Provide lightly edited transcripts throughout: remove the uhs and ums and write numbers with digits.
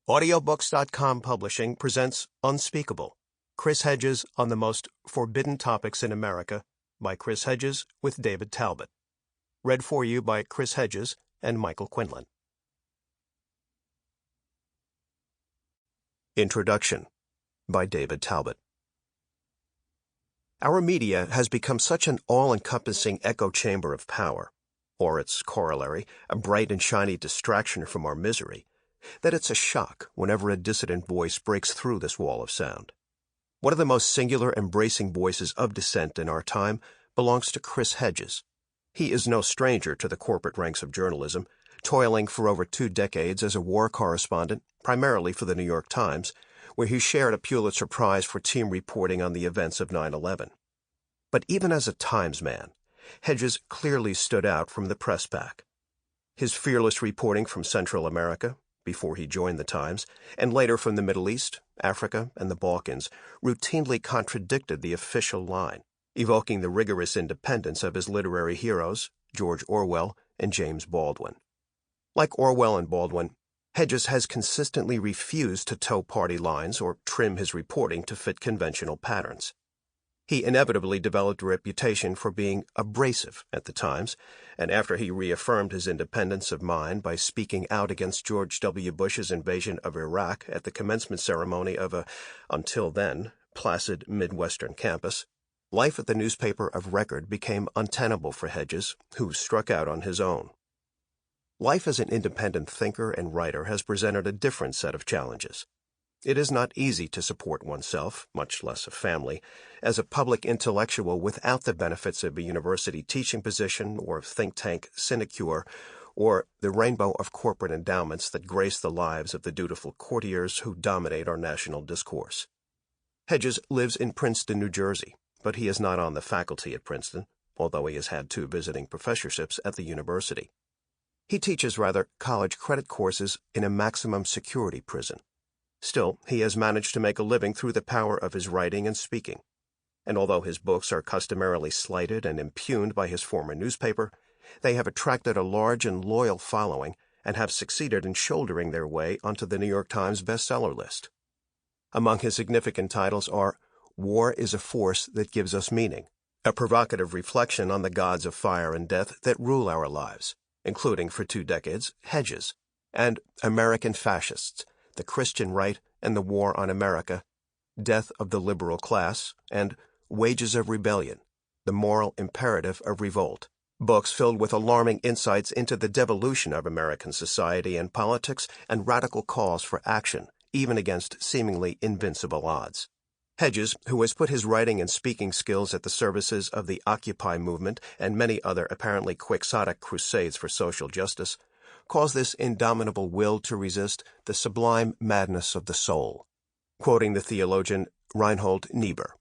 Audiobooks.com Publishing presents Unspeakable, Chris Hedges on the Most Forbidden Topics in America by Chris Hedges with David Talbot. Read for you by Chris Hedges and Michael Quinlan. Introduction by David Talbot. Our media has become such an all-encompassing echo chamber of power, or its corollary, a bright and shiny distraction from our misery, that it's a shock whenever a dissident voice breaks through this wall of sound. One of the most singular and bracing voices of dissent in our time belongs to Chris Hedges. He is no stranger to the corporate ranks of journalism, toiling for over 2 decades as a war correspondent, primarily for the New York Times, where he shared a Pulitzer Prize for team reporting on the events of 9/11. But even as a Times man, Hedges clearly stood out from the press pack. His fearless reporting from Central America, before he joined the Times, and later from the Middle East, Africa, and the Balkans, routinely contradicted the official line, evoking the rigorous independence of his literary heroes, George Orwell and James Baldwin. Like Orwell and Baldwin, Hedges has consistently refused to toe party lines or trim his reporting to fit conventional patterns. He inevitably developed a reputation for being abrasive at the Times, and after he reaffirmed his independence of mind by speaking out against George W. Bush's invasion of Iraq at the commencement ceremony of a, until then, placid Midwestern campus, life at the newspaper of record became untenable for Hedges, who struck out on his own. Life as an independent thinker and writer has presented a different set of challenges. It is not easy to support oneself, much less a family, as a public intellectual without the benefits of a university teaching position or think tank sinecure, or the rainbow of corporate endowments that grace the lives of the dutiful courtiers who dominate our national discourse. Hedges lives in Princeton, New Jersey, but he is not on the faculty at Princeton, although he has had 2 visiting professorships at the university. He teaches college credit courses in a maximum security prison. Still, he has managed to make a living through the power of his writing and speaking. And although his books are customarily slighted and impugned by his former newspaper, they have attracted a large and loyal following and have succeeded in shouldering their way onto the New York Times bestseller list. Among his significant titles are War is a Force That Gives Us Meaning, a provocative reflection on the gods of fire and death that rule our lives, including, for 2 decades, Hedges, and American Fascists, The Christian Right and the War on America, Death of the Liberal Class, and Wages of Rebellion, The Moral Imperative of Revolt, books filled with alarming insights into the devolution of American society and politics and radical calls for action, even against seemingly invincible odds. Hedges, who has put his writing and speaking skills at the services of the Occupy movement and many other apparently quixotic crusades for social justice, calls this indomitable will to resist the sublime madness of the soul. Quoting the theologian Reinhold Niebuhr,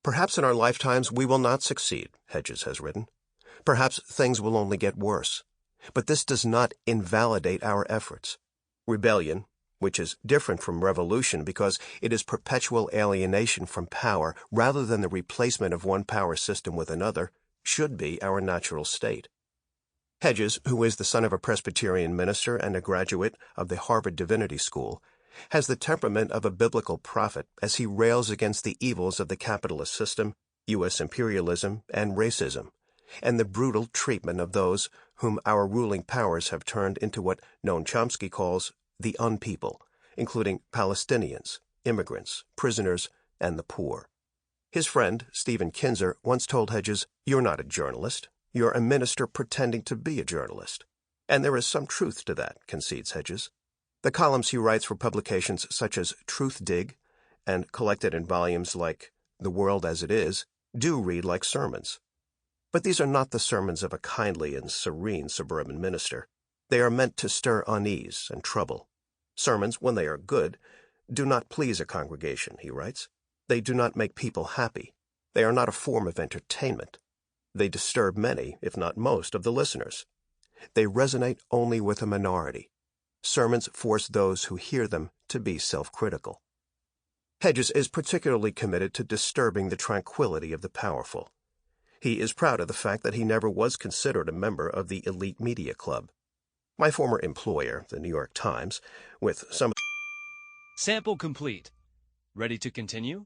"Perhaps in our lifetimes we will not succeed," Hedges has written. "Perhaps things will only get worse. But this does not invalidate our efforts. Rebellion, which is different from revolution because it is perpetual alienation from power rather than the replacement of one power system with another, should be our natural state." Hedges, who is the son of a Presbyterian minister and a graduate of the Harvard Divinity School, has the temperament of a biblical prophet as he rails against the evils of the capitalist system, U.S. imperialism, and racism, and the brutal treatment of those whom our ruling powers have turned into what Noam Chomsky calls the unpeople, including Palestinians, immigrants, prisoners, and the poor. His friend, Stephen Kinzer, once told Hedges, "You're not a journalist. You're a minister pretending to be a journalist." And there is some truth to that, concedes Hedges. The columns he writes for publications such as Truth Dig, and collected in volumes like The World as It Is, do read like sermons. But these are not the sermons of a kindly and serene suburban minister. They are meant to stir unease and trouble. Sermons, when they are good, do not please a congregation, he writes. They do not make people happy. They are not a form of entertainment. They disturb many, if not most, of the listeners. They resonate only with a minority. Sermons force those who hear them to be self-critical. Hedges is particularly committed to disturbing the tranquility of the powerful. He is proud of the fact that he never was considered a member of the elite media club. My former employer, the New York Times, with some Sample complete. Ready to continue?